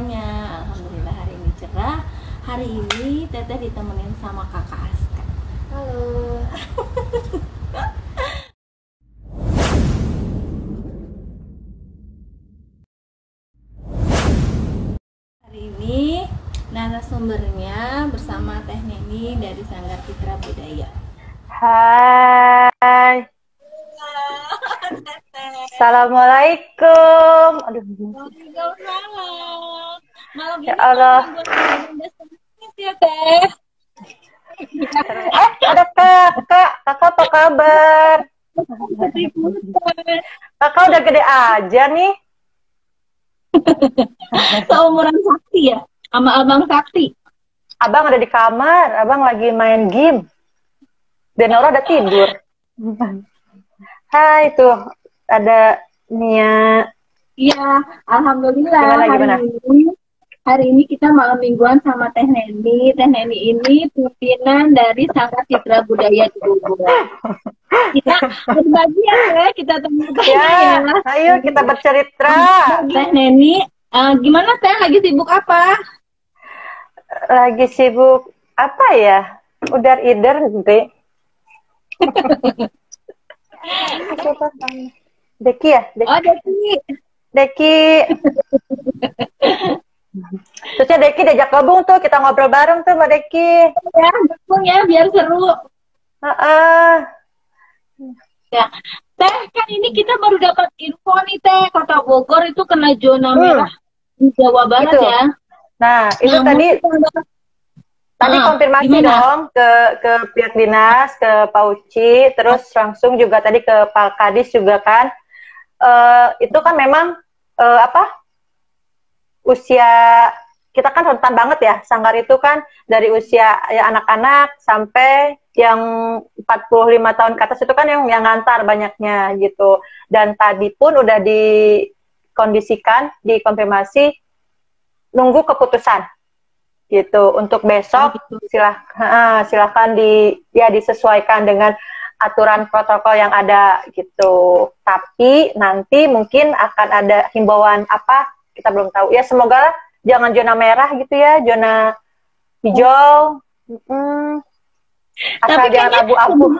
semuanya. Alhamdulillah hari ini cerah. Hari ini Teteh ditemenin sama Kakak Aska. Halo. Hari ini narasumbernya bersama Teh Neni dari Sanggar Citra Budaya. Hai. Assalamualaikum. Aduh. Waalaikumsalam. Malam Ya ini Allah. ya Teh. Ada kakak. Kakak apa kabar? Kakak udah gede aja nih. Seumuran Sakti ya, sama Abang Sakti. Abang ada di kamar. Abang lagi main game. Dan Nora udah tidur. Hai tuh. Ada Nia. Iya, alhamdulillah Gimana? hari ini kita malam mingguan sama Teh Neni. Teh Neni ini pimpinan dari Sanggar Citra Budaya di Bogor. Kita berbagi ya, kita temukan Ya, ayo kita bercerita. Teh Neni, gimana Teh? Lagi sibuk apa? Lagi sibuk apa ya? Udar-ider, Dek. Deki ya? Oh, Deki. Terusnya Deki diajak gabung tuh, kita ngobrol bareng tuh Mbak Deki. Ya, gabung ya, biar seru. Ya, Teh, kan ini kita baru dapat info nih Teh, Kota Bogor itu kena zona merah di Jawa Barat gitu. ya. Nah, itu tadi konfirmasi gimana? dong ke pihak dinas, ke Pak Uci, terus langsung juga tadi ke Pak Kadis juga kan. Itu kan memang usia kita kan rentan banget ya. Sanggar itu kan dari usia ya anak-anak sampai yang 45 tahun ke atas itu kan yang ngantar banyaknya gitu. Dan tadi pun udah dikondisikan, dikonfirmasi nunggu keputusan gitu. Untuk besok silahkan disesuaikan dengan aturan protokol yang ada gitu. Tapi nanti mungkin akan ada himbauan apa kita belum tahu ya. Semoga jangan zona merah gitu ya, zona hijau. Asal jangan abu-abu.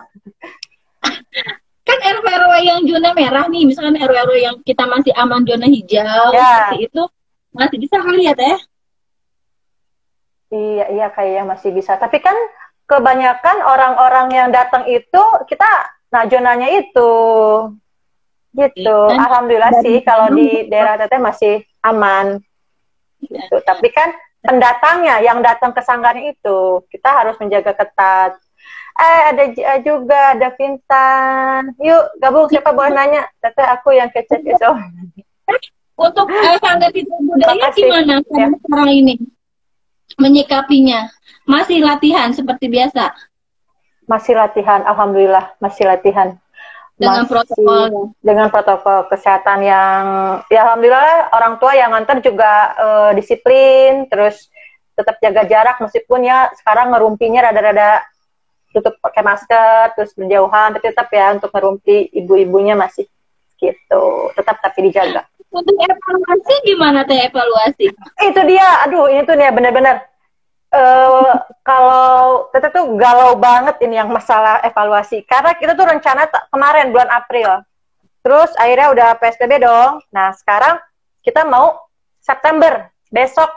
Kan RW-RW yang zona merah nih, misalkan RW-RW yang kita masih aman zona hijau, seperti itu masih bisa kali ya Teh? Iya kayaknya masih bisa. Tapi kan kebanyakan orang-orang yang datang itu kita zonanya itu gitu. Alhamdulillah sih kalau di daerah Teteh masih aman gitu. Tapi kan pendatangnya yang datang ke sanggarnya itu kita harus menjaga ketat. Ada juga ada Vintan. Yuk gabung, siapa boleh nanya? Teteh aku yang kecet itu. Untuk Sanggar Citra Budaya gimana sekarang ini menyikapinya? Masih latihan seperti biasa? Masih latihan, alhamdulillah masih latihan. Dengan protokol kesehatan yang ya alhamdulillah orang tua yang nganter juga disiplin, terus tetap jaga jarak meskipun ya sekarang ngerumpinya rada-rada tutup pakai masker, terus berjauhan, tapi tetap ya untuk ngerumpi ibu-ibunya masih gitu, tetap tapi dijaga. Untuk evaluasi gimana Teh evaluasi? Itu dia, aduh ini tuh nih benar-benar kalau kita tuh galau banget ini yang masalah evaluasi, karena kita tuh rencana kemarin bulan April, terus akhirnya udah PSBB dong. Nah sekarang kita mau September, besok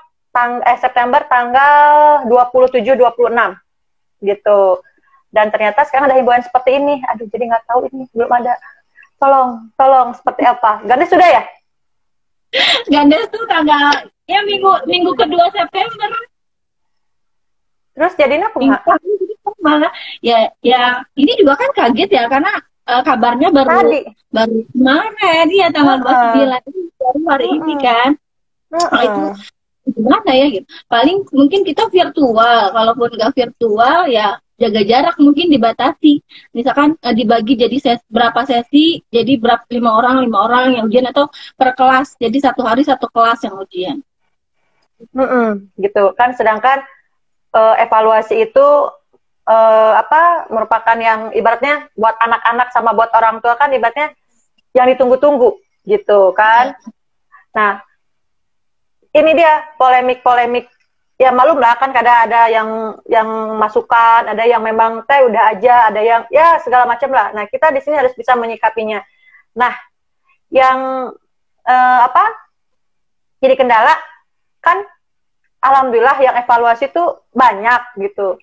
September tanggal 27-26 gitu. Dan ternyata sekarang ada himbauan seperti ini. Aduh, jadi nggak tahu ini, belum ada. Tolong seperti apa? Gandes sudah ya? Gandes tuh tanggal ya minggu kedua September. Terus jadinya apa? Ya ini juga kan kaget ya karena kabarnya baru kemarin ya tanggal 29 baru hari ini kan. Nah, itu gimana ya gitu. Paling mungkin kita virtual, kalaupun nggak virtual ya jaga jarak mungkin dibatasi. Misalkan dibagi jadi berapa sesi, jadi berapa 5 orang yang ujian atau per kelas. Jadi satu hari satu kelas yang ujian. Gitu kan, sedangkan evaluasi itu merupakan yang ibaratnya buat anak-anak sama buat orang tua kan ibaratnya yang ditunggu-tunggu gitu kan. Nah, ini dia polemik-polemik. Ya malum lah kan, kadang ada yang masukan, ada yang memang teh udah aja, ada yang ya segala macam lah. Nah kita di sini harus bisa menyikapinya. Nah yang apa jadi kendala kan, alhamdulillah yang evaluasi tuh banyak gitu.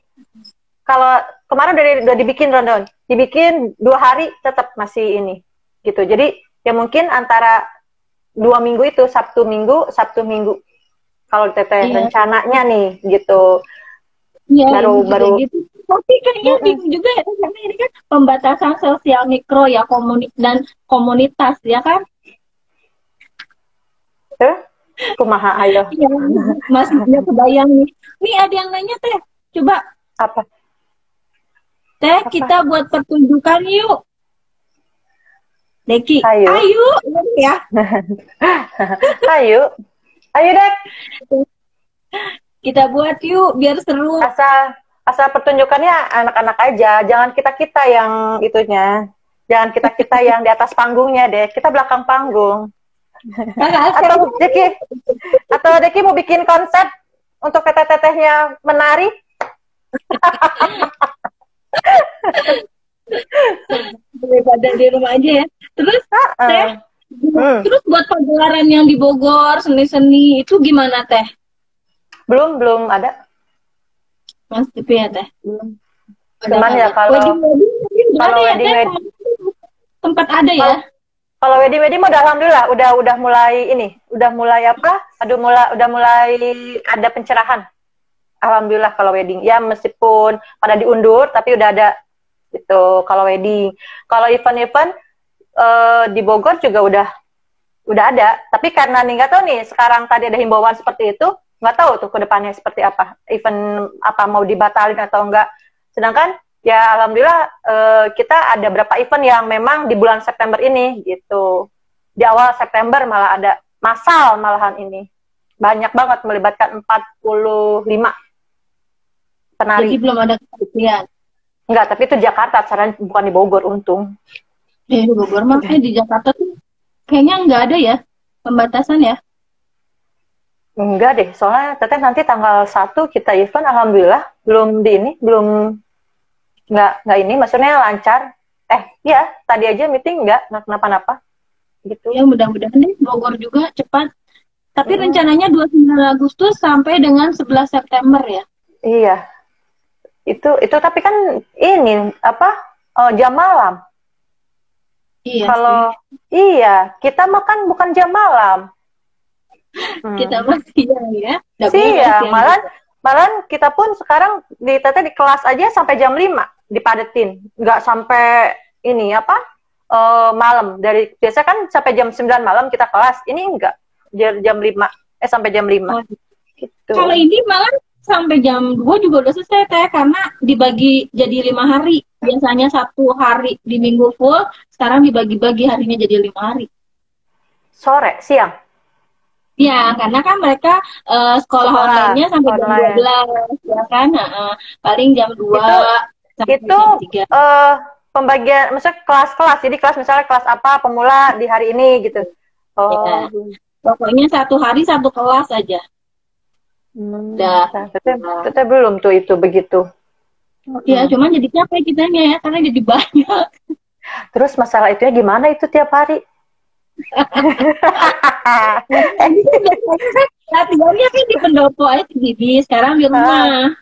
Kalau kemarin udah dibikin rundown, dibikin 2 hari tetap masih ini gitu. Jadi ya mungkin antara 2 minggu itu Sabtu Minggu kalau teteh rencananya nih gitu. Iya, baru gitu. Tapi kayaknya bingung juga ya, karena ini kan pembatasan sosial mikro ya, komunitas ya kan. Kumaha ayo. Ya, masih tidak kebayang nih. Nih ada yang nanya teh, coba. Apa? Teh, kita buat pertunjukan yuk. Deki, ayo ya. Ayo Dek. Kita buat yuk biar seru. Asal pertunjukannya anak-anak aja, jangan kita yang itunya. Jangan kita yang di atas panggungnya deh. Kita belakang panggung. Atau Deki mau bikin konsep untuk teteh-tetehnya menari? Daripada di rumah aja ya. Terus Teh, terus buat pagelaran yang di Bogor, seni-seni itu gimana Teh? Belum ada. Mas Tipi ya Teh? Belum. Cuman ya kalau wedding tempat ada ya? Kalau wedding udah alhamdulillah udah mulai ini, udah mulai ada pencerahan. Alhamdulillah kalau wedding. Ya meskipun pada diundur tapi udah ada gitu kalau wedding. Kalau event-event di Bogor juga udah ada. Tapi karena nih nggak tahu nih sekarang tadi ada himbauan seperti itu, nggak tahu tuh ke depannya seperti apa. Event apa mau dibatalin atau enggak. Sedangkan ya alhamdulillah kita ada berapa event yang memang di bulan September ini gitu. Di awal September malah ada massal malahan ini. Banyak banget melibatkan 45 penari. Jadi belum ada kepastian. Enggak, tapi itu Jakarta, bukan di Bogor untung. Di Bogor makanya di Jakarta tuh kayaknya nggak ada ya pembatasan ya. Enggak deh, soalnya teteh nanti tanggal 1 kita event, alhamdulillah belum nggak ini, maksudnya lancar. Iya, tadi aja meeting nggak kenapa-napa. Gitu. Ya mudah-mudahan deh Bogor juga cepat. Tapi rencananya 29 Agustus sampai dengan 11 September ya. Iya. Itu tapi kan ini jam malam. Iya. Kalau kita makan bukan jam malam. Kita masih siang ya. Iya, malah kita pun sekarang di kelas aja sampai jam 5 dipadetin. Nggak sampai ini malam. Dari biasa kan sampai jam 9 malam kita kelas. Ini enggak. Jam 5 sampai jam 5. Oh. Gitu. Kalau ini malah sampai jam 2 juga udah selesai Teh, karena dibagi jadi 5 hari. Biasanya 1 hari di minggu full, sekarang dibagi-bagi harinya jadi 5 hari. Sore, siang? Ya, karena kan mereka sekolah online-nya sampai jam 12, ya kan? Paling jam 2 sampai jam 3. Pembagian, maksudnya kelas-kelas. Jadi kelas misalnya kelas apa, pemula di hari ini gitu. Ya. Pokoknya 1 hari 1 kelas aja. Kita belum tuh itu begitu. Ya, cuman jadi capek kitanya ya, karena jadi banyak. Terus masalah itu gimana itu tiap hari? Latihannya kan di pendopo aja di sekarang di rumah.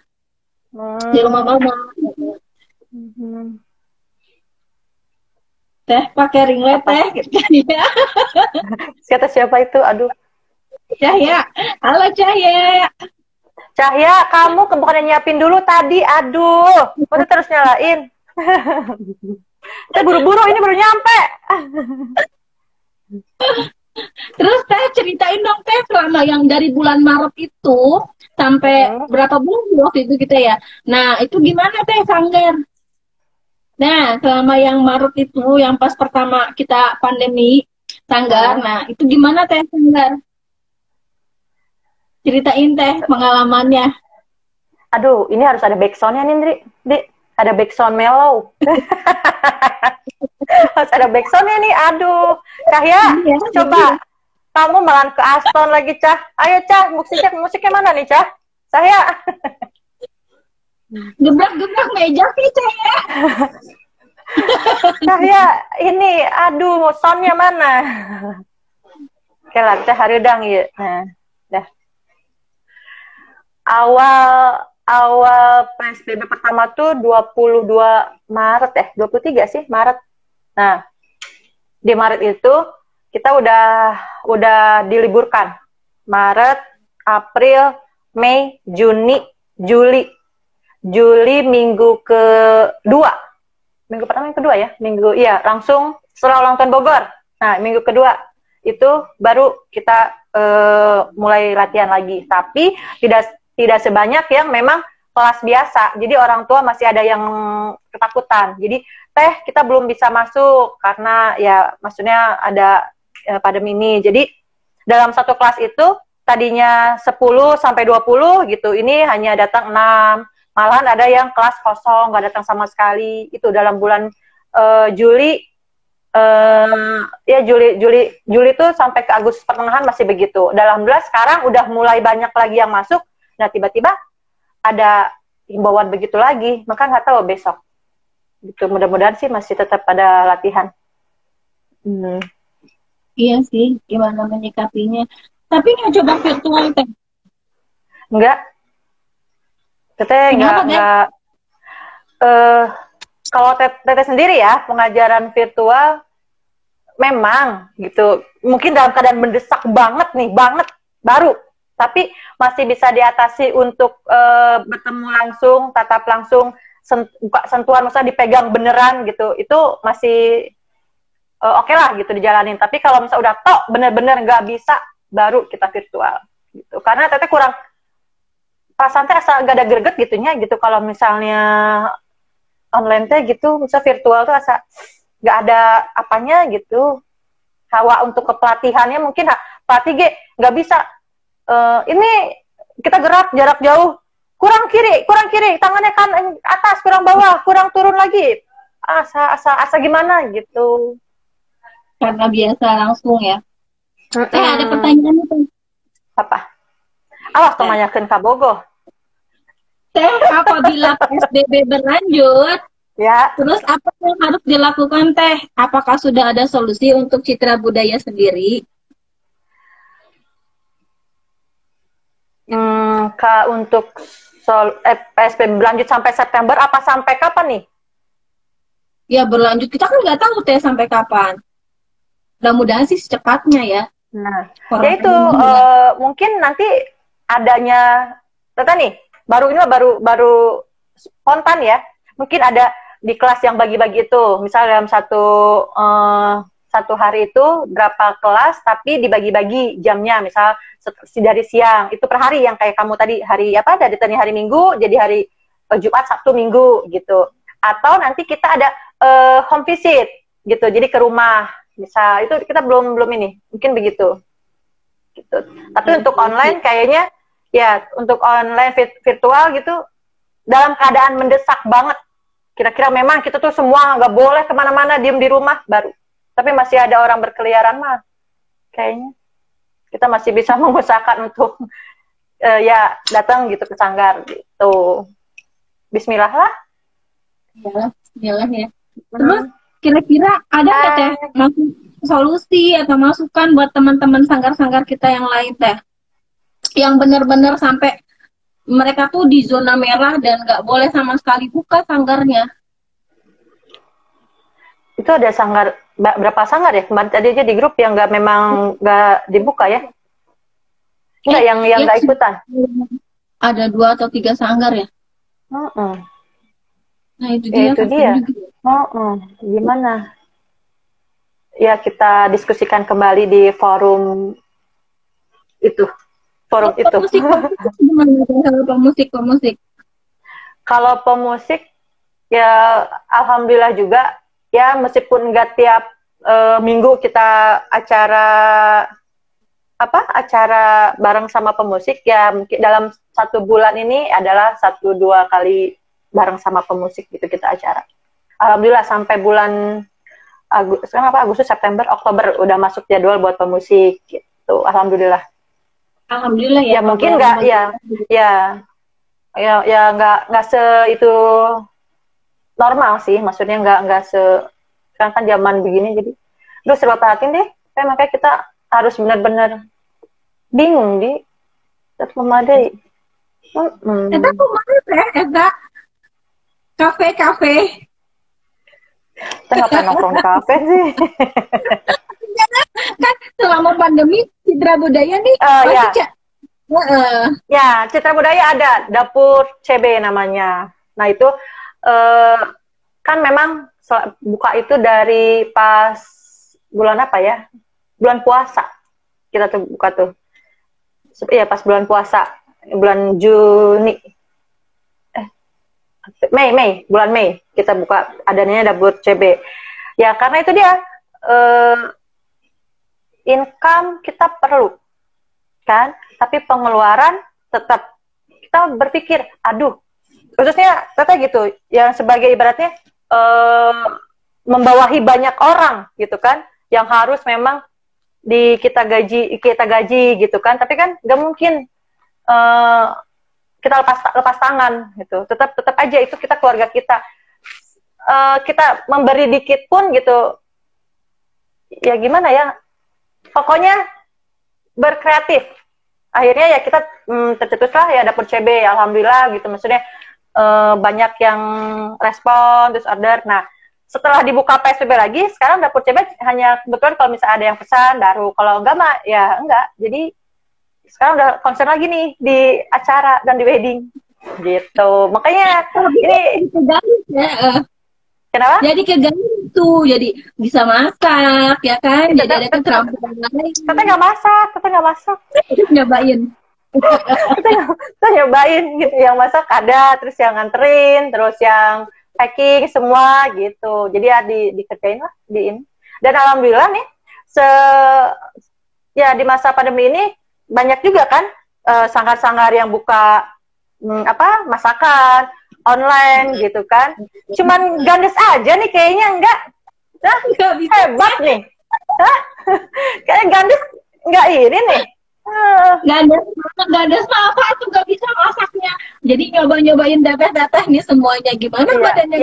Di rumah mama. Teh pakai ringlet Teh gitu ya. Kata siapa itu? Aduh. Cahya. Halo Cahya. Cahya, kamu bukannya nyiapin dulu tadi. Aduh. Kok terus nyalain? Kita buru-buru ini baru nyampe. Terus Teh ceritain dong Teh, selama yang dari bulan Maret itu sampai berapa bulan waktu itu kita ya. Nah, itu gimana Teh Sanggar? Nah, selama yang Maret itu, yang pas pertama kita pandemi Sanggar, nah itu gimana Teh Sanggar? Ceritain Teh pengalamannya. Aduh, ini harus ada backsound-nya nih, Ndri. Ada backsound mellow. Harus ada backsound-nya nih, aduh. Cahya, coba. Kamu malah ke Aston lagi, Cah. Ayo, Cah, musiknya mana nih, Cah? Saya. Gebrak-gebrak meja sih, Cah. Saya ini, aduh, soundnya mana? Oke lah, Cah, harudang ya. Nah, dah. Awal PSBB pertama tuh 22 Maret 23 sih, Maret. Nah, di Maret itu kita udah diliburkan. Maret, April, Mei, Juni, Juli. Juli minggu kedua. Minggu pertama, yang kedua ya? Langsung setelah ulang tahun Bogor. Nah, minggu kedua itu baru kita mulai latihan lagi. Tapi tidak sebanyak yang memang kelas biasa. Jadi orang tua masih ada yang ketakutan. Jadi, Teh, kita belum bisa masuk karena ya maksudnya ada pandemi ini. Jadi, dalam satu kelas itu tadinya 10 sampai 20 gitu. Ini hanya datang 6. Malahan ada yang kelas kosong, nggak datang sama sekali. Itu dalam bulan Juli Juli tuh sampai ke Agustus pertengahan masih begitu. Dalam bulan sekarang udah mulai banyak lagi yang masuk. Nah, tiba-tiba ada himbauan begitu lagi, maka nggak tahu besok. Gitu, mudah-mudahan sih masih tetap pada latihan. Iya sih, gimana menyikapinya. Tapi nggak coba virtual, Teh? Enggak. Teteh nggak. Kalau Teteh sendiri ya, pengajaran virtual memang gitu. Mungkin dalam keadaan mendesak banget nih, baru. Tapi masih bisa diatasi untuk bertemu langsung, tatap langsung, sentuhan misalnya dipegang beneran gitu. Itu masih oke lah gitu dijalanin. Tapi kalau misalnya udah bener-bener nggak bisa, baru kita virtual gitu. Karena Teteh kurang perasaan teh asal gak ada greget gitunya gitu. Kalau misalnya online teh gitu, misalnya virtual tuh asa nggak ada apanya gitu. Hawa untuk kepelatihannya mungkin pelatih nggak bisa. Ini kita gerak jarak jauh, kurang kiri, tangannya kan atas, kurang bawah, kurang turun lagi. Asa gimana gitu. Karena biasa langsung ya. Ada pertanyaan itu. Apa? Awas tuh nanyakeun ka Bogo. Teh, apabila PSBB berlanjut, ya, terus apa yang harus dilakukan, Teh? Apakah sudah ada solusi untuk citra budaya sendiri? Untuk PSBB berlanjut sampai September, apa sampai kapan nih? Ya berlanjut, kita kan nggak tahu Teh sampai kapan. Mudah-mudahan sih secepatnya ya. Nah, ya itu mungkin nanti adanya, Teteh nih, baru spontan ya. Mungkin ada di kelas yang bagi-bagi itu, misalnya dalam satu hari itu berapa kelas, tapi dibagi-bagi jamnya, misal dari siang itu per hari yang kayak kamu tadi hari apa dari tadi hari Minggu jadi hari Jumat, Sabtu, Minggu gitu. Atau nanti kita ada home visit gitu, jadi ke rumah, misal itu kita belum ini, mungkin begitu. Gitu. Tapi untuk online kayaknya ya untuk online virtual gitu dalam keadaan mendesak banget. Kira-kira memang kita tuh semua nggak boleh kemana-mana, diem di rumah baru. Tapi masih ada orang berkeliaran mah, kayaknya kita masih bisa mengusahakan untuk ya datang gitu ke sanggar gitu. Bismillah lah. Bismillah ya. Terus kira-kira ada nggak Teh solusi atau masukan buat teman-teman sanggar-sanggar kita yang lain Teh? Yang benar-benar sampai mereka tuh di zona merah dan nggak boleh sama sekali buka sanggarnya. Itu ada sanggar, berapa sanggar ya? Kemarin tadi aja di grup yang memang nggak dibuka ya? Enggak, yang nggak ikutan? Ada 2 atau 3 sanggar ya? Nah itu dia. Itu dia. Gimana? Ya kita diskusikan kembali di forum itu. Pemusik. Kalau pemusik ya alhamdulillah juga ya, meskipun nggak tiap minggu kita acara bareng sama pemusik ya, mungkin dalam 1 bulan ini adalah 1-2 kali bareng sama pemusik gitu kita acara. Alhamdulillah sampai bulan Agustus, September, Oktober udah masuk jadwal buat pemusik gitu. gitu. Alhamdulillah. Alhamdulillah ya. Ya mungkin nggak ya nggak se itu normal sih, maksudnya nggak se kan zaman begini, jadi lu serba perhatiin deh, kayak makanya kita harus benar-benar bingung di tetap memadai. Eta kemana teh? Eta kafe-kafe. Kita nggak pernah nongkrong kafe sih. Kan selama pandemi Citra Budaya nih ya. Ya, Citra Budaya ada dapur CB namanya. Nah itu kan memang buka itu dari pas bulan apa ya? Bulan puasa kita tuh buka tuh. Iya pas bulan puasa, bulan Juni. Bulan Mei kita buka, adanya dapur CB. Ya karena itu dia income kita perlu kan, tapi pengeluaran tetap kita berpikir, aduh, khususnya kata gitu, yang sebagai ibaratnya membawahi banyak orang gitu kan, yang harus memang kita gaji gitu kan, tapi kan nggak mungkin kita lepas tangan gitu, tetap aja itu kita keluarga kita, kita memberi dikit pun gitu, ya gimana ya, pokoknya berkreatif. Akhirnya ya kita tercetuslah ya dapur CB, alhamdulillah gitu, maksudnya banyak yang respon terus order. Nah setelah dibuka PSBB lagi, sekarang dapur CB hanya kebetulan kalau misalnya ada yang pesan baru, kalau enggak mah ya enggak. Jadi sekarang udah konsen lagi nih di acara dan di wedding gitu, makanya ini kenapa? Jadi kegantung tuh, jadi bisa masak ya kan, jadi ada keterampilan lain. Kita nggak masak, Nyobain. kita nyobain gitu, yang masak ada, terus yang nganterin, terus yang packing semua gitu, jadi ya dikerjain lah di ini. Dan alhamdulillah nih ya di masa pandemi ini banyak juga kan sanggar-sanggar yang buka masakan online gitu kan. Cuman Gandes aja nih kayaknya enggak hebat nih. Kayak Gandes enggak ini nih. Gandes mah apa tuh nggak bisa masaknya. Jadi nyobain teteh nih semuanya, gimana badannya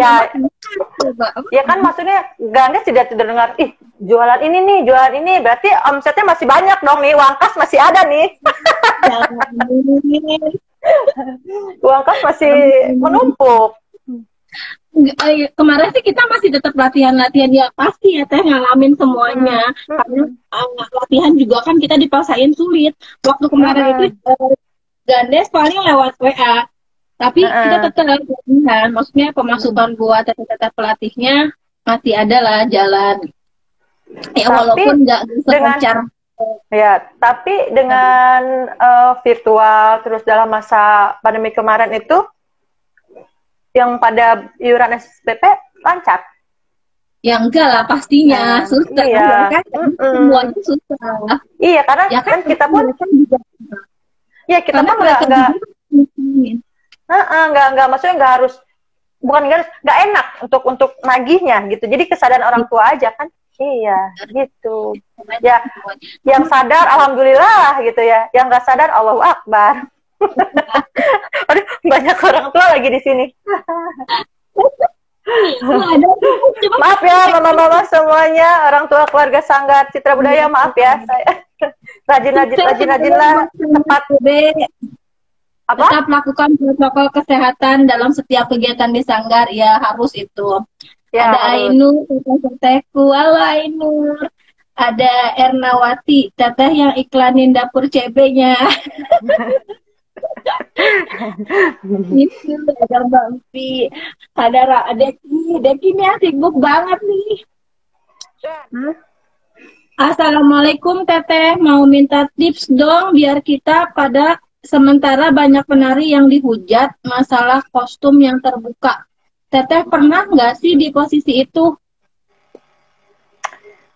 ya kan, maksudnya Gandes tidak dengar jualan ini berarti omsetnya masih banyak dong nih, uang kas masih ada nih. Uang kas masih menumpuk. Kemarin sih kita masih tetap latihan ya, pasti ya teh ngalamin semuanya. Karena latihan juga kan kita dipaksain sulit. Waktu kemarin itu Gandes paling lewat WA, tapi kita tetap latihan, maksudnya pemasukan buat tetap pelatihnya masih ada lah jalan ya, tapi walaupun nggak bisa lancar ya, tapi dengan virtual terus dalam masa pandemi kemarin itu yang pada iuran SPP lancar. Ya enggak lah pastinya, susah kan, semuanya susah. Iya, karena ya kan kita pun juga, ya kita pun nggak maksudnya nggak harus, nggak enak untuk nagihnya gitu. Jadi kesadaran orang tua aja kan. Iya, gitu. Ya, yang sadar alhamdulillah gitu ya. Yang nggak sadar Allahu Akbar. Aduh, banyak orang tua lagi di sini. Maaf ya mama-mama semuanya, orang tua keluarga Sanggar Citra Budaya, maaf ya saya rajin-rajinlah tetap lakukan protokol kesehatan dalam setiap kegiatan di Sanggar ya, harus itu ya. Ada Ainur tetehku, halo Ainur, ada Ernawati teteh yang iklanin dapur CB-nya. Itu ada Mbak Mpi, ada Deki nih sibuk banget nih. Assalamualaikum teteh, mau minta tips dong biar kita pada sementara banyak penari yang dihujat masalah kostum yang terbuka. Teteh pernah nggak sih di posisi itu?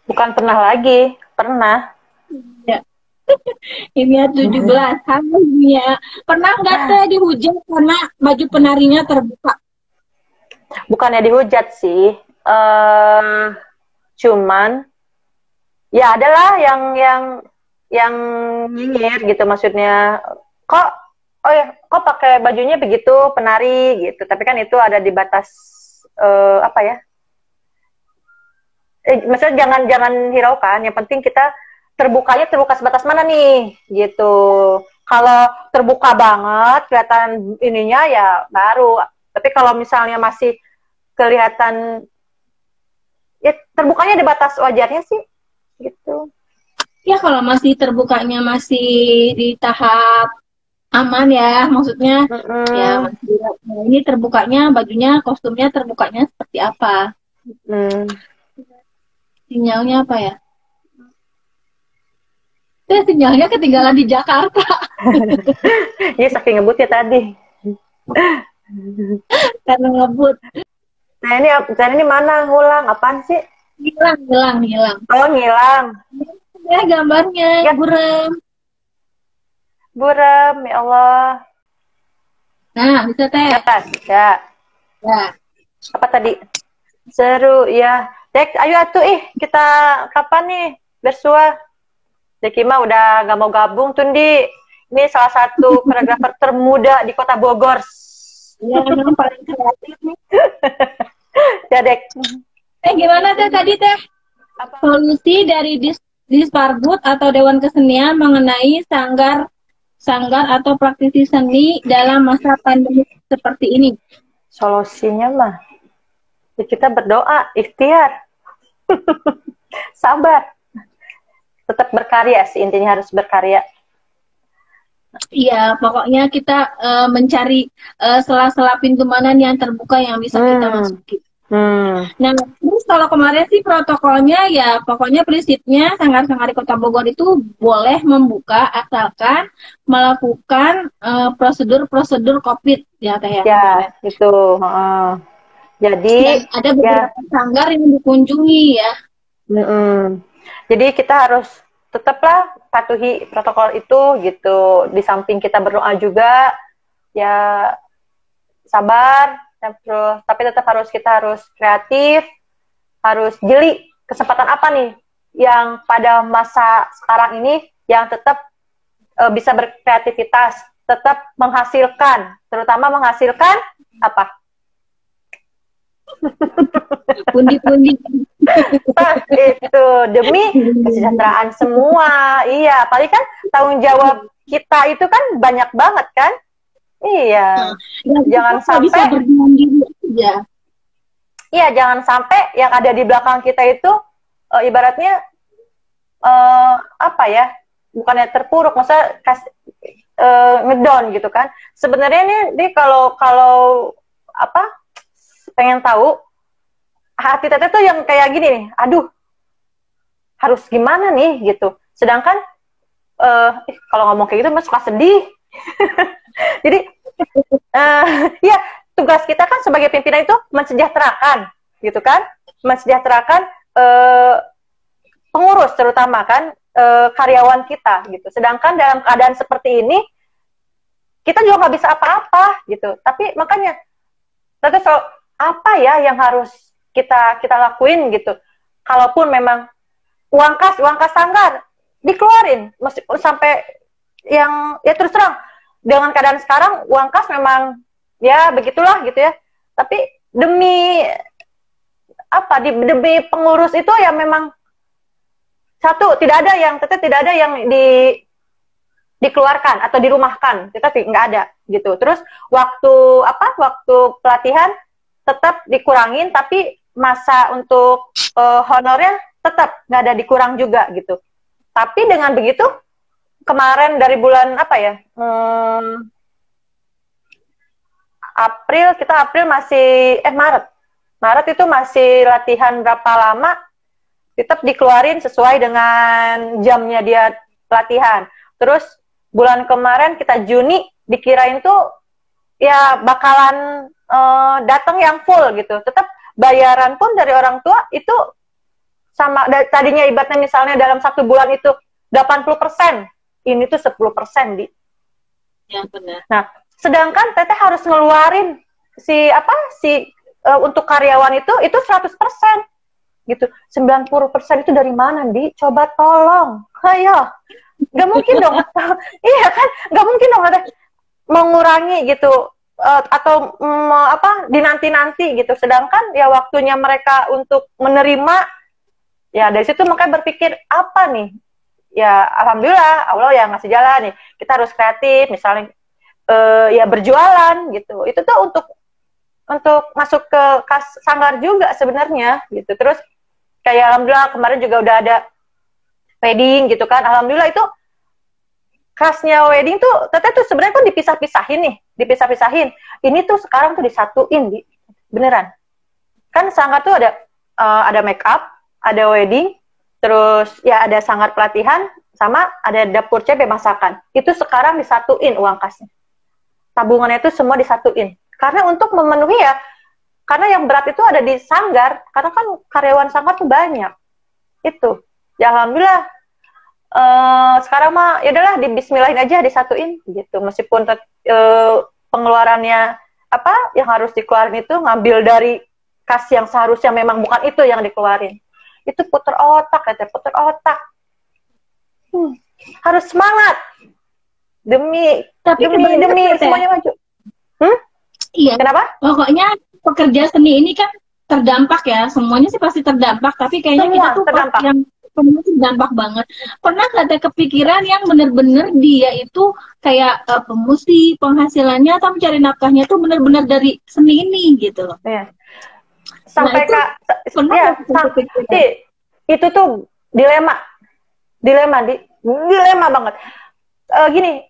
Bukan pernah lagi, pernah. Ya. Ini ya 17 ya. Pernah nggak teh dihujat karena baju penarinya terbuka? Bukannya dihujat sih, cuman ya adalah yang nyinyir gitu, maksudnya kok kok pakai bajunya begitu penari gitu, tapi kan itu ada di batas apa ya, maksudnya jangan hiraukan, yang penting kita terbuka sebatas mana nih gitu. Kalau terbuka banget kelihatan ininya ya baru, tapi kalau misalnya masih kelihatan ya terbukanya di batas wajarnya sih gitu. Ya kalau masih terbukanya masih di tahap aman ya, maksudnya ya masih, ini terbukanya bajunya, kostumnya terbukanya seperti apa? Sinyalnya apa ya? Sinyalnya ketinggalan di Jakarta. Iya, saking ngebut ya tadi. Karena ngebut. Nah ini mana ngulang? Apaan sih? Hilang. Oh, ngilang. Ya gambarnya, ya. Buram, ya Allah. Nah, bisa teh. Ya. Apa tadi? Seru ya. Dek, ayo atuh kita kapan nih bersua? Deki mah udah gak mau gabung tuh, Di. Ini salah satu koreografer termuda di Kota Bogor. Iya, memang paling kreatif nih. Ya, Dek. Gimana teh tadi teh? Solusi dari Disparbud atau Dewan Kesenian mengenai sanggar atau praktisi seni dalam masa pandemi seperti ini? Solusinya mah ya kita berdoa, ikhtiar. Sabar. Tetap berkarya sih, intinya harus berkarya. Iya, pokoknya kita mencari sela-sela pintu mana yang terbuka yang bisa kita masuki. Nah, terus kalau kemarin sih protokolnya ya pokoknya prinsipnya sanggar-sanggar di Kota Bogor itu boleh membuka asalkan melakukan prosedur COVID ya Teh ya. Ya, itu. Jadi dan ada beberapa sanggar yang dikunjungi ya. Jadi kita harus tetaplah patuhi protokol itu gitu. Di samping kita berdoa juga, ya sabar, terus tapi tetap kita harus kreatif, harus jeli. Kesempatan apa nih yang pada masa sekarang ini yang tetap bisa berkreativitas, tetap menghasilkan, terutama menghasilkan apa? Pundi-pundi. Itu demi kesejahteraan semua. Iya, apalagi kan tanggung jawab kita itu kan banyak banget kan. Iya. Jangan sampai Iya, jangan sampai yang ada di belakang kita itu ibaratnya apa ya? Bukannya terpuruk, maksudnya ngedown gitu kan. Sebenarnya ini kalau apa? Pengen tahu hati teteh tuh yang kayak gini nih, aduh harus gimana nih gitu, sedangkan kalau ngomong kayak gitu mas suka sedih. Jadi ya tugas kita kan sebagai pimpinan itu mensejahterakan gitu kan, mensejahterakan pengurus terutama kan karyawan kita gitu, sedangkan dalam keadaan seperti ini kita juga nggak bisa apa-apa gitu. Tapi makanya teteh apa ya yang harus kita lakuin gitu. Kalaupun memang uang kas sanggar dikeluarin sampai yang ya terus terang dengan keadaan sekarang uang kas memang ya begitulah gitu ya. Tapi demi apa demi pengurus itu ya memang satu tidak ada yang dikeluarkan atau dirumahkan, kita nggak ada gitu. Terus waktu pelatihan tetap dikurangin, tapi masa untuk honornya tetap nggak ada dikurang juga gitu. Tapi dengan begitu kemarin dari bulan apa ya April masih Maret itu masih latihan berapa lama tetap dikeluarin sesuai dengan jamnya dia pelatihan. Terus bulan kemarin kita Juni dikirain tuh ya bakalan datang yang full gitu. Tetap bayaran pun dari orang tua itu sama tadinya ibaratnya misalnya dalam 1 bulan itu 80%, ini tuh 10% di. Ya benar. Nah, sedangkan teteh harus ngeluarin untuk karyawan itu 100% gitu. 90% itu dari mana, Di? Coba tolong. Ayo. nggak mungkin dong. Iya kan, nggak mungkin dong ada mengurangi gitu, atau apa dinanti-nanti gitu. Sedangkan ya waktunya mereka untuk menerima, ya dari situ makanya berpikir apa nih? Ya alhamdulillah Allah yang ngasih jalan nih. Kita harus kreatif, misalnya ya berjualan gitu. Itu tuh untuk masuk ke kas sanggar juga sebenarnya gitu. Terus kayak alhamdulillah kemarin juga udah ada wedding gitu kan. Alhamdulillah itu khasnya wedding tuh teteh tuh sebenarnya kan dipisah-pisahin nih, dipisah-pisahin. Ini tuh sekarang tuh disatuin, beneran. Kan sanggar tuh ada make up, ada wedding, terus ya ada sanggar pelatihan, sama ada dapur CB masakan. Itu sekarang disatuin uang kasnya. Tabungannya itu semua disatuin. Karena untuk memenuhi ya, karena yang berat itu ada di sanggar, karena kan karyawan sanggar tuh banyak. Itu. Ya alhamdulillah. Sekarang mah ya udahlah dibismillahin aja, disatuin gitu. Meskipun pengeluarannya apa yang harus dikeluarin itu ngambil dari kas yang seharusnya memang bukan itu yang dikeluarin. Itu puter otak ya, puter otak. Harus semangat demi semuanya maju. Iya. Kenapa? Pokoknya pekerja seni ini kan terdampak ya, semuanya sih pasti terdampak. Tapi kayaknya semua kita tuh terdampak. Yang dampak banget. Pernah nggak ada kepikiran yang bener-bener dia itu kayak pemusik, penghasilannya atau mencari nafkahnya tuh bener-bener dari seni ini gitu loh. Iya. Sampai nah, itu tuh dilema banget. Gini,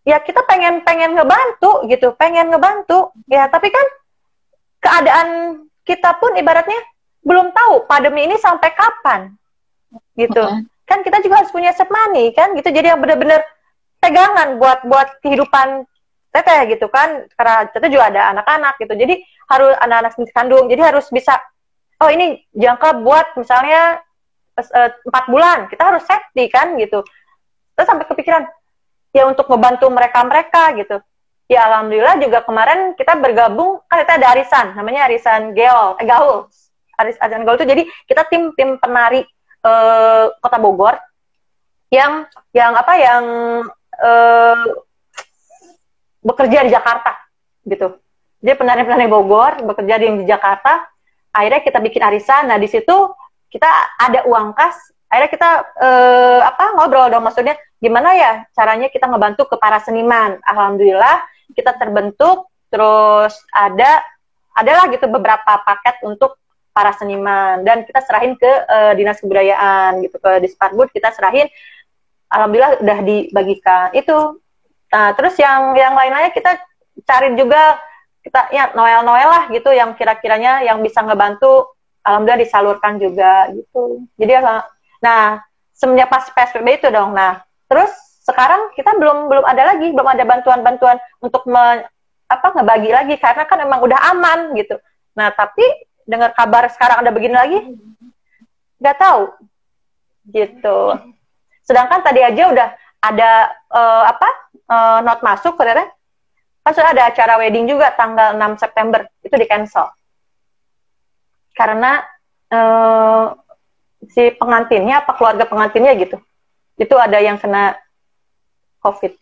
ya kita pengen ngebantu gitu, ya tapi kan keadaan kita pun ibaratnya belum tahu pandemi ini sampai kapan. Gitu. Kan kita juga harus punya set money kan gitu. Jadi yang benar-benar pegangan buat kehidupan teteh gitu kan. Karena teteh juga ada anak-anak gitu. Jadi harus anak-anak sendiri kandung. Jadi harus bisa ini jangka buat misalnya 4 bulan. Kita harus safety kan gitu. Terus sampai kepikiran ya untuk ngebantu mereka gitu. Ya alhamdulillah juga kemarin kita bergabung, kan kita ada arisan, namanya arisan gaul. Arisan gaul itu jadi kita tim penari Kota Bogor yang bekerja di Jakarta gitu. Jadi penari-penari Bogor bekerja di Jakarta. Akhirnya kita bikin arisan. Nah di situ kita ada uang kas. Akhirnya kita ngobrol dong, maksudnya gimana ya caranya kita ngebantu ke para seniman. Alhamdulillah kita terbentuk. Terus adalah gitu beberapa paket untuk para seniman dan kita serahin ke Dinas Kebudayaan gitu, ke Disparbud kita serahin. Alhamdulillah udah dibagikan itu. Nah terus yang lain-lainnya kita cari juga, kita ya Noel lah gitu yang kira-kiranya yang bisa ngebantu. Alhamdulillah disalurkan juga gitu. Jadi nah semenjak pas PSBB itu dong. Nah terus sekarang kita belum ada bantuan untuk ngebagi lagi karena kan emang udah aman gitu. Nah tapi dengar kabar sekarang ada begini lagi, nggak tahu gitu. Sedangkan tadi aja udah ada not masuk ternyata kan sudah ada acara wedding juga tanggal 6 September itu di cancel karena si pengantinnya keluarga pengantinnya gitu itu ada yang kena COVID.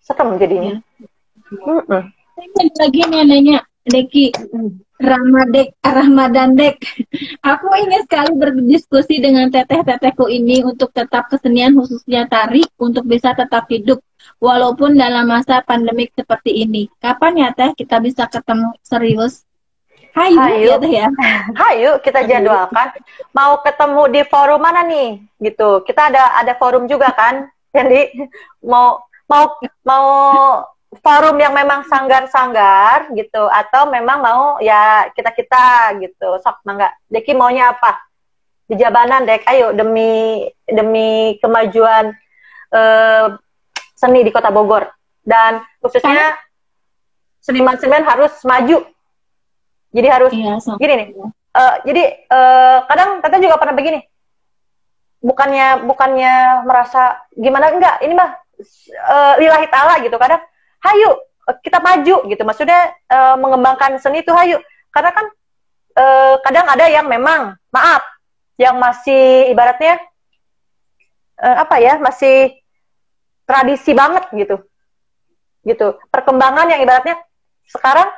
Serem jadinya. Lagi nanya Deki, Ramadan Dek. Aku ingin sekali berdiskusi dengan teteh-tetehku ini untuk tetap kesenian khususnya tari untuk bisa tetap hidup walaupun dalam masa pandemik seperti ini. Kapan ya Teh kita bisa ketemu serius? Hayu ya Teh ya. Hayu kita jadwalkan. Mau ketemu di forum mana nih? Gitu. Kita ada forum juga kan. Jadi mau forum yang memang sanggar-sanggar gitu atau memang mau ya kita gitu. Sok mangga. Deki maunya apa? Di Jabanan Dek. Ayo demi kemajuan seni di Kota Bogor dan khususnya seniman-seniman harus maju. Jadi harus gini nih. Jadi kadang Tata juga pernah begini. Bukannya merasa gimana enggak. Ini mah lillahi ta'ala gitu. Kadang hayu kita maju gitu, maksudnya mengembangkan seni itu hayu, karena kan kadang ada yang memang maaf yang masih ibaratnya apa ya, masih tradisi banget gitu. Gitu. Perkembangan yang ibaratnya sekarang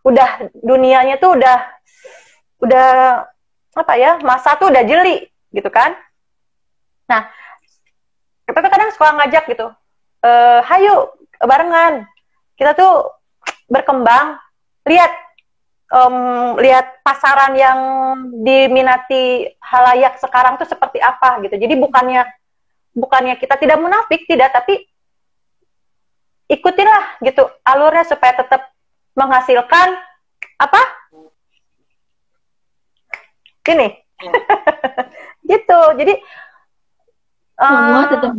udah dunianya tuh udah apa ya, masa tuh udah jeli gitu kan. Nah, kita tuh kadang suka ngajak gitu, hayu barengan, kita tuh berkembang, lihat lihat pasaran yang diminati halayak sekarang tuh seperti apa gitu. Jadi bukannya kita tidak munafik, tidak, tapi ikutilah gitu alurnya supaya tetap menghasilkan apa ini gitu. Jadi semua tetap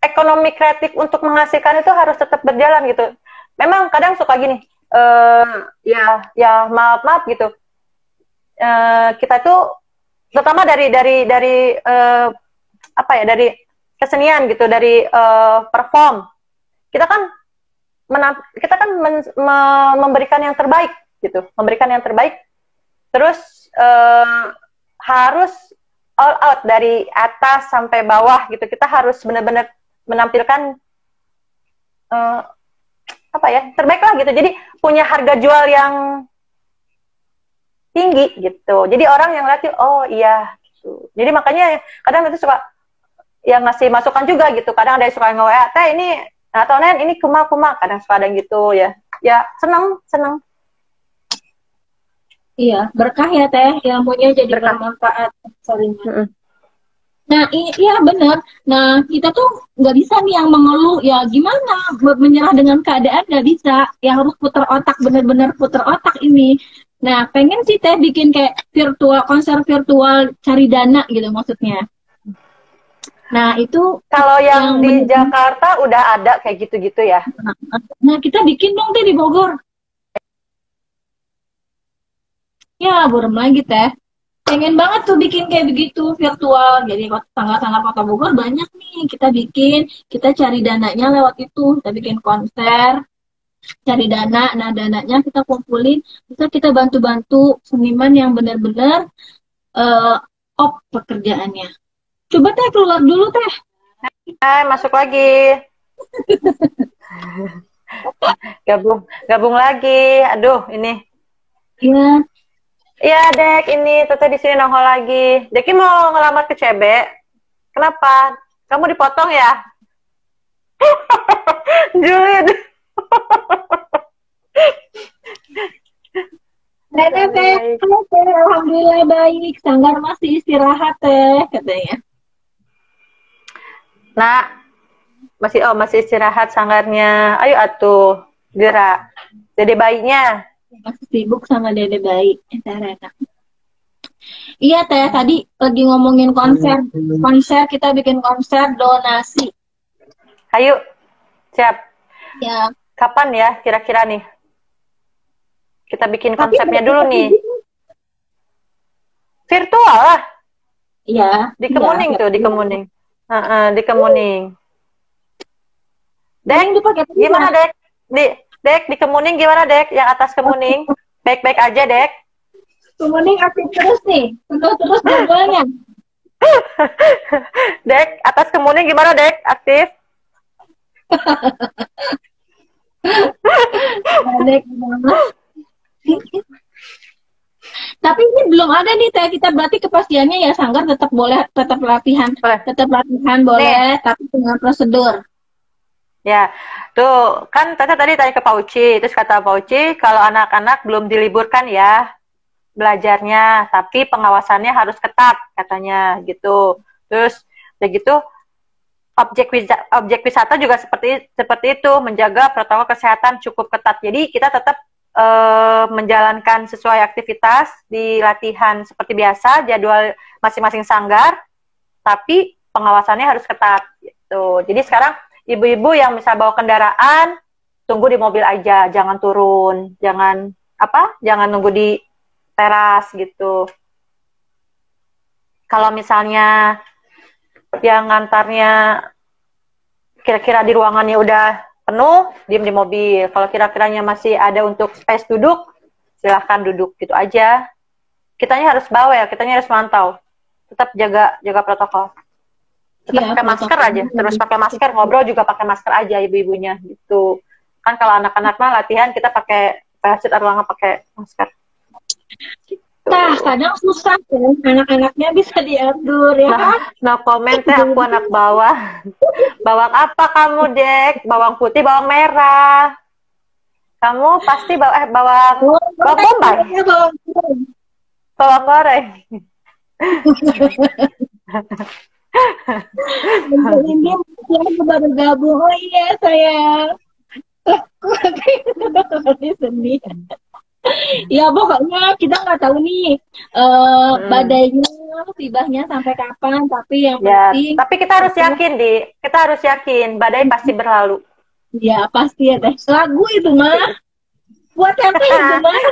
ekonomi kreatif untuk menghasilkan itu harus tetap berjalan gitu. Memang kadang suka gini, ya maaf gitu, kita tuh terutama dari apa ya, dari kesenian gitu, dari perform, kita kan memberikan yang terbaik gitu, memberikan yang terbaik, terus harus all out dari atas sampai bawah gitu. Kita harus benar-benar menampilkan apa ya, terbaik lah gitu. Jadi punya harga jual yang tinggi gitu. Jadi orang yang lihat, oh iya gitu. Jadi makanya kadang itu suka yang ngasih masukan juga gitu. Kadang ada yang suka nge-WA, teh ini atau Nen ini kuma, kadang suka ada yang gitu ya. Ya seneng. iya, berkah ya Teh, ilmunya jadi bermanfaat seringnya. Nah, iya benar. Nah, kita tuh nggak bisa nih yang mengeluh, ya gimana, menyerah dengan keadaan nggak bisa. Yang harus putar otak, benar-benar putar otak ini. Nah, pengen sih Teh bikin kayak konser virtual cari dana gitu maksudnya. Nah, itu kalau yang di Jakarta udah ada kayak gitu-gitu ya. Nah, kita bikin dong Teh di Bogor. Ya, burem lagi Teh. Pengen banget tuh bikin kayak begitu virtual. Jadi tanggal-tanggal Kota Bogor banyak nih kita bikin. Kita cari dananya lewat itu. Kita bikin konser, cari dana. Nah, dananya kita kumpulin. Bisa kita bantu-bantu seniman yang benar-benar pekerjaannya. Coba Teh keluar dulu Teh. Masuk lagi. Gabung lagi. Aduh, ini. Iya. Iya, Dek, ini Tete di sini nongol lagi. Deki mau ngelamar ke CB. Kenapa? Kamu dipotong ya? Julid. Teh, alhamdulillah baik. Sanggar masih istirahat Teh, katanya. Nah, masih istirahat sanggarnya. Ayo atuh, gerak. Dede bayinya. Masih sibuk sama dede bayi. Iya Teh, tadi lagi ngomongin konser. Kita bikin konser donasi. Ayo, siap. Ya. Kapan ya kira-kira nih? Kita bikin konsepnya dulu nih. Virtual lah. Iya. Di Kemuning tuh, di Kemuning. Di Kemuning. Dek, gimana Dek? Dek, di Kemuning gimana Dek? Yang atas Kemuning? Baik-baik aja Dek? Kemuning aktif terus nih. Terus jadwalnya. Dek, atas Kemuning gimana Dek? Aktif? Dek, tapi ini belum ada nih Teh, kita berarti kepastiannya ya sanggar tetap latihan boleh, tapi dengan prosedur. Ya, tuh kan Tete tadi tanya ke Pak Uci, terus kata Pak Uci kalau anak-anak belum diliburkan ya belajarnya, tapi pengawasannya harus ketat katanya gitu. Terus udah gitu objek wisata juga seperti itu, menjaga protokol kesehatan cukup ketat. Jadi kita tetap menjalankan sesuai aktivitas di latihan seperti biasa, jadwal masing-masing sanggar, tapi pengawasannya harus ketat gitu. Jadi sekarang ibu-ibu yang bisa bawa kendaraan, tunggu di mobil aja, jangan turun, jangan nunggu di teras gitu. Kalau misalnya yang ngantarnya kira-kira di ruangannya udah penuh, diem di mobil. Kalau kira-kiranya masih ada untuk space duduk, silahkan duduk gitu aja. kitanya harus bawa ya, kitanya harus mantau, tetap jaga protokol, tetap pakai masker aja, terus pakai masker, ngobrol juga pakai masker aja ibu-ibunya gitu kan. Kalau anak-anak mah latihan kita pakai headset atau nggak pakai masker. Nah, kadang susah kan, anak-anaknya bisa diatur ya kan? No comment teh, aku anak bawah. Bawang apa kamu, Dek? Bawang putih, bawang merah. Kamu pasti bawang bombay. Bawang goreng. Ini aku baru gabung. Oh iya sayang. Aku sedih. Ya pokoknya kita nggak tahu nih badainya tibanya sampai kapan, tapi yang penting tapi kita harus yakin kita harus yakin badai pasti berlalu. Ya pasti ada lagu itu mah buat apa itu mah.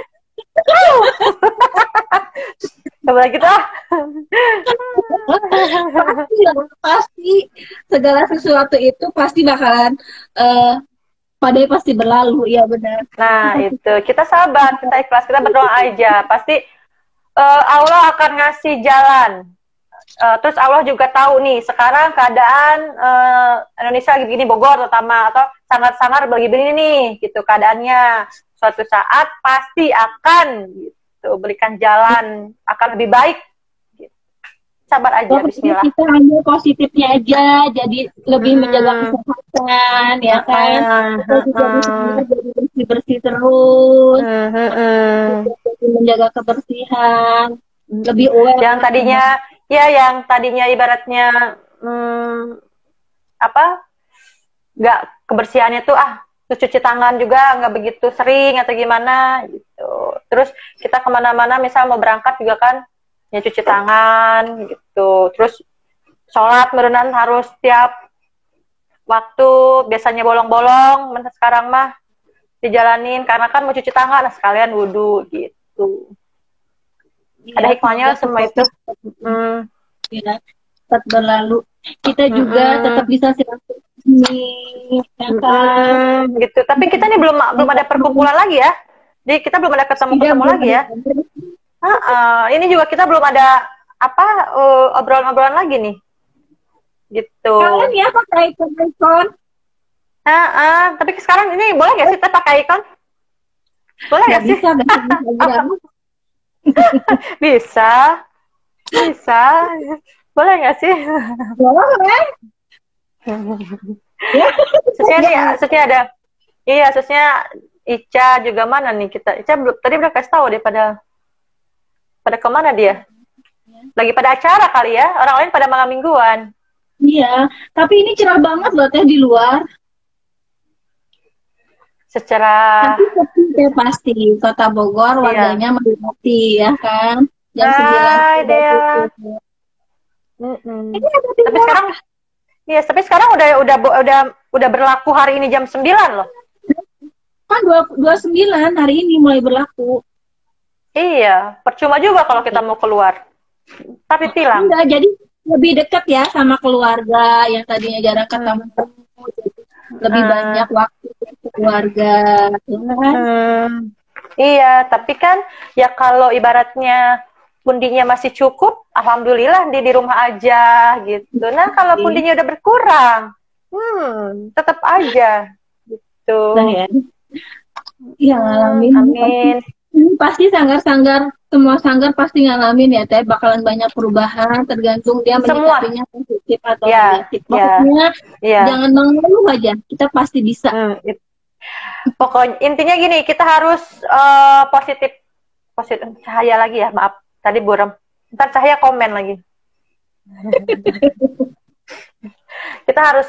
Coba kita pasti segala sesuatu itu pasti bakalan badai pasti berlalu, ya benar. Nah itu kita sabar, kita ikhlas, kita berdoa aja, pasti Allah akan ngasih jalan. Terus Allah juga tahu nih sekarang keadaan Indonesia lagi begini, Bogor terutama, atau sangat-sangat begini nih gitu keadaannya. Suatu saat pasti akan gitu berikan jalan, akan lebih baik. Gitu. Sabar aja, bismillah. Kita ambil positifnya aja, jadi lebih menjaga kesehatan, ya kan? Kita juga bisa jadi bersih-bersih terus, menjaga kebersihan, lebih aware. Yang tadinya ibaratnya nggak kebersihannya tuh terus cuci tangan juga nggak begitu sering atau gimana gitu. Terus kita kemana-mana misal mau berangkat juga kan ya cuci tangan gitu. Terus sholat merenang harus tiap waktu, biasanya bolong-bolong, sekarang mah dijalanin karena kan mau cuci tangan, sekalian wudhu gitu. Ya, ada hikmahnya semua itu. Ya, tetap berlalu. Kita juga tetap bisa silaturahmi, gitu. Tapi kita nih belum ada perkumpulan lagi ya. Jadi kita belum ada ketemu lagi ya. Ini juga kita belum ada obrolan-obrolan lagi nih. Gitu. Kalian ya pakai ikon. Tapi sekarang ini boleh nggak sih kita pakai ikon? Boleh nggak sih? Bisa. Boleh nggak sih? Boleh. Susnya ada. Iya, susnya Ica juga mana nih kita? Ica tadi udah kasih tahu deh pada kemana dia? Lagi pada acara kali ya? Orang lain pada malam mingguan. Iya, tapi ini cerah banget loh teh di luar. Secara pasti Kota Bogor warganya menikmati ya kan. Jam 9. Tapi sekarang udah berlaku hari ini jam 9 loh. Kan 29 hari ini mulai berlaku. Iya, percuma juga kalau kita mau keluar. Tapi tilang. Enggak, jadi lebih dekat ya sama keluarga yang tadinya jarang ketemu. Lebih banyak waktu keluarga. Iya, tapi kan ya kalau ibaratnya pundinya masih cukup, alhamdulillah di rumah aja gitu. Nah, kalau pundinya udah berkurang, tetap aja gitu. Iya, ngalamin. Amin. Pasti sanggar-sanggar, semua sanggar pasti ngalamin ya teh, bakalan banyak perubahan tergantung dia menyikapinya positif atau negatif. Pokoknya jangan mengeluh aja, kita pasti bisa. Pokoknya intinya gini, kita harus positif Cahaya lagi ya, maaf tadi buram. Ntar Cahaya komen lagi. Kita harus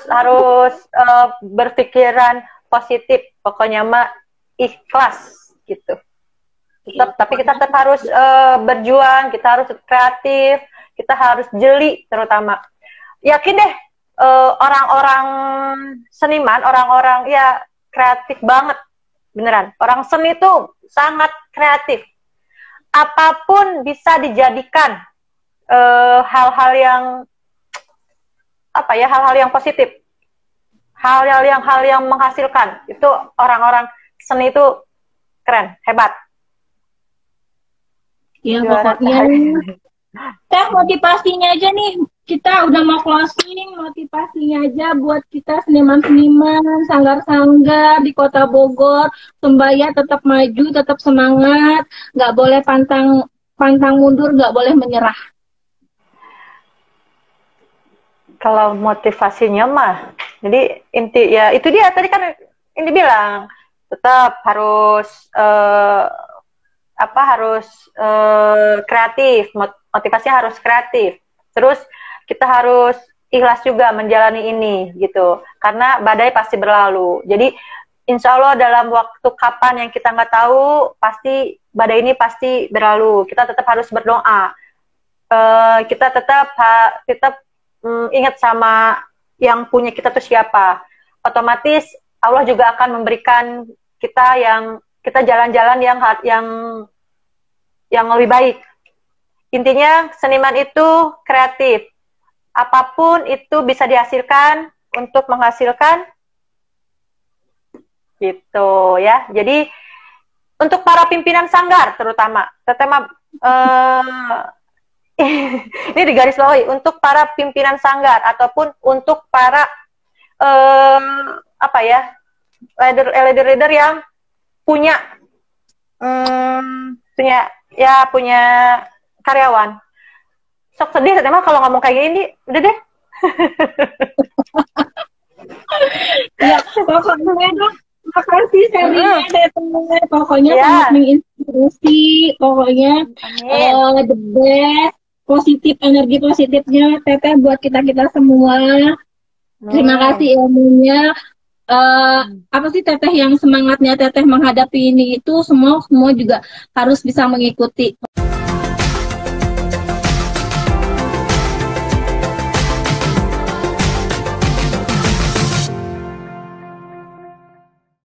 berpikiran positif, pokoknya mah ikhlas gitu. Tapi kita tetap harus berjuang, kita harus kreatif, kita harus jeli terutama. Yakin deh orang-orang seniman, orang-orang ya kreatif banget, beneran. Orang seni itu sangat kreatif. Apapun bisa dijadikan hal-hal yang positif, hal yang menghasilkan. Itu orang-orang seni itu keren, hebat. Ya pokoknya teh motivasinya aja nih, kita udah mau closing, motivasinya aja buat kita seniman-seniman, sanggar-sanggar di Kota Bogor, Sembaya tetap maju, tetap semangat, nggak boleh pantang pantang mundur, nggak boleh menyerah. Kalau motivasinya mah, jadi inti ya itu dia tadi kan ini bilang tetap harus harus kreatif, motivasinya harus kreatif. Terus kita harus ikhlas juga menjalani ini gitu, karena badai pasti berlalu. Jadi insya Allah dalam waktu kapan yang kita nggak tahu, pasti badai ini pasti berlalu. Kita tetap harus berdoa. Kita tetap ingat sama yang punya kita tuh siapa. Otomatis Allah juga akan memberikan kita jalan-jalan yang lebih baik. Intinya seniman itu kreatif. Apapun itu bisa dihasilkan untuk menghasilkan gitu ya. Jadi untuk para pimpinan sanggar terutama ini digarisbawahi untuk para pimpinan sanggar ataupun untuk para leader yang punya punya karyawan. Sok sedih ternyata kalau ngomong kayak gini, udah deh. Ya pokoknya dong, makasih sharingnya Teteh. Pokoknya sangat menginspirasi. Pokoknya the best. Positif, energi positifnya Teteh buat kita semua. Terima kasih ilmunya. Apa sih Teteh yang semangatnya Teteh menghadapi ini itu semua juga harus bisa mengikuti.